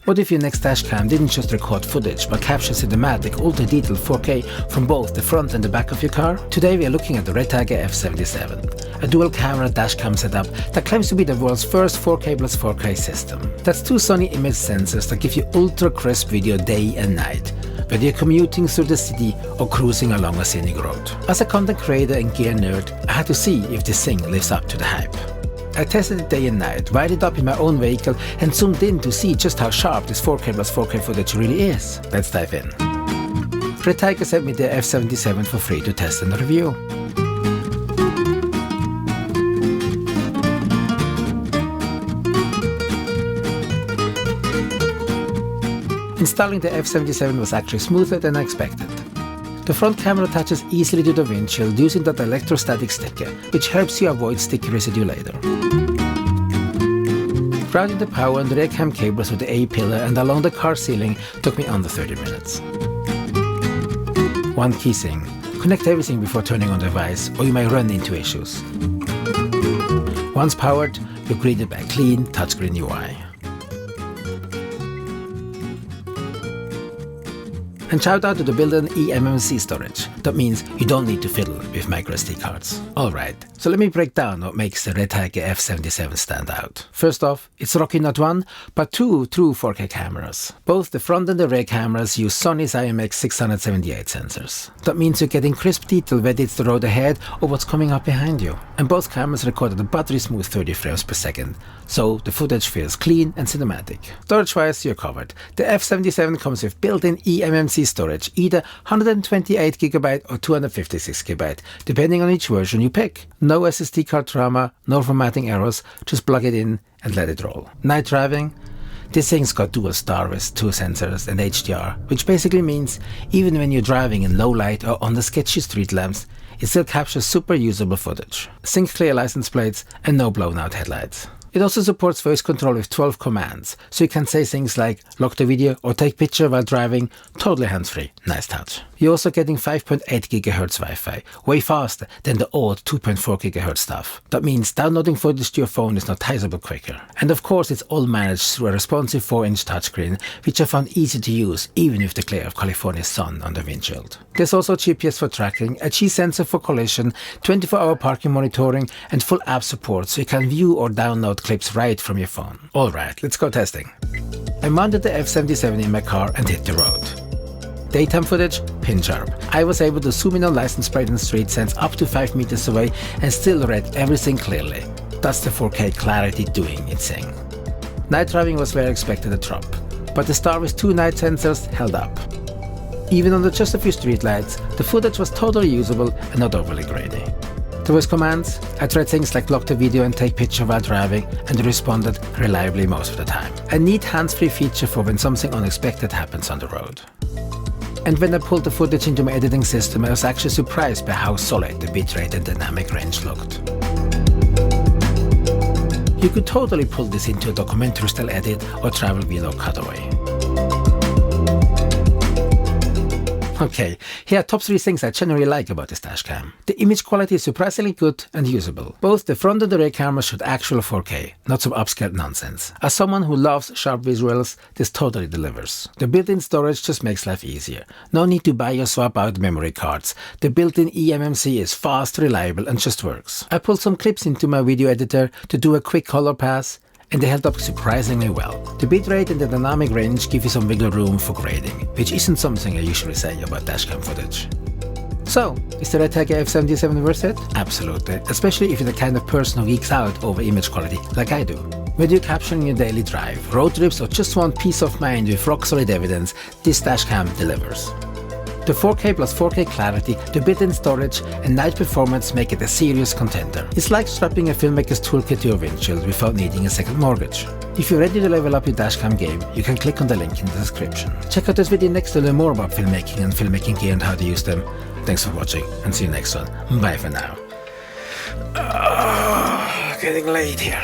What if your next dashcam didn't just record footage but capture cinematic, ultra-detailed 4K from both the front and the back of your car? Today we are looking at the Redtiger F77, a dual-camera dashcam setup that claims to be the world's first 4K plus 4K system. That's two Sony image sensors that give you ultra-crisp video day and night, whether you're commuting through the city or cruising along a scenic road. As a content creator and gear nerd, I had to see if this thing lives up to the hype. I tested it day and night, wired it up in my own vehicle and zoomed in to see just how sharp this 4K plus 4K footage really is. Let's dive in. Redtiger sent me the F77 for free to test and review. Installing the F77 was actually smoother than I expected. The front camera attaches easily to the windshield using that electrostatic sticker, which helps you avoid sticky residue later. Routing the power and rear cam cables with the A-pillar and along the car ceiling took me under 30 minutes. One key thing: connect everything before turning on the device or you may run into issues. Once powered, you're greeted by a clean touchscreen UI. And shout out to the built-in eMMC storage. That means you don't need to fiddle with microSD cards. Alright, so let me break down what makes the Redtiger F77 stand out. First off, it's rocking not one, but two true 4K cameras. Both the front and the rear cameras use Sony's IMX678 sensors. That means you're getting crisp detail whether it's the road ahead or what's coming up behind you. And both cameras record at a buttery smooth 30 frames per second, so the footage feels clean and cinematic. Storage-wise, you're covered. The F77 comes with built-in eMMC storage, either 128GB or 256GB, depending on which version you pick. No SSD card drama, no formatting errors, just plug it in and let it roll. Night driving? This thing's got dual star with 2 sensors and HDR, which basically means even when you're driving in low light or under sketchy street lamps, it still captures super usable footage. Sync clear license plates and no blown out headlights. It also supports voice control with 12 commands, so you can say things like lock the video or take picture while driving, totally hands-free. Nice touch. You're also getting 5.8 GHz Wi-Fi, way faster than the old 2.4 GHz stuff. That means downloading footage to your phone is noticeable quicker. And of course it's all managed through a responsive 4-inch touchscreen, which I found easy to use even with the glare of California's sun on the windshield. There's also GPS for tracking, a G sensor for collision, 24-hour parking monitoring and full app support so you can view or download clips right from your phone. Alright, let's go testing. I mounted the F77 in my car and hit the road. Daytime footage, pin sharp. I was able to zoom in on license plate and street sense up to 5 meters away and still read everything clearly. That's the 4K clarity doing its thing. Night driving was where I expected a drop, but the star with 2 night sensors held up. Even under just a few street lights, the footage was totally usable and not overly grainy. The voice commands, I tried things like lock the video and take picture while driving, and it responded reliably most of the time. A neat hands-free feature for when something unexpected happens on the road. And when I pulled the footage into my editing system, I was actually surprised by how solid the bitrate and dynamic range looked. You could totally pull this into a documentary-style edit or travel vlog cutaway. Okay, here are top 3 things I generally like about this dashcam. The image quality is surprisingly good and usable. Both the front and the rear cameras shoot actual 4K, not some upscaled nonsense. As someone who loves sharp visuals, this totally delivers. The built-in storage just makes life easier. No need to buy or swap out memory cards. The built-in eMMC is fast, reliable and just works. I pulled some clips into my video editor to do a quick color pass, and they held up surprisingly well. The bitrate and the dynamic range give you some wiggle room for grading, which isn't something I usually say about dashcam footage. So, is the Redtiger F77 worth it? Absolutely, especially if you're the kind of person who geeks out over image quality like I do. Whether you're capturing your daily drive, road trips or just want peace of mind with rock-solid evidence, this dashcam delivers. The 4K plus 4K clarity, the built-in storage and night performance make it a serious contender. It's like strapping a filmmaker's toolkit to your windshield without needing a second mortgage. If you're ready to level up your dashcam game, you can click on the link in the description. Check out this video next to learn more about filmmaking and filmmaking gear and how to use them. Thanks for watching and see you next one. Bye for now. Getting late here.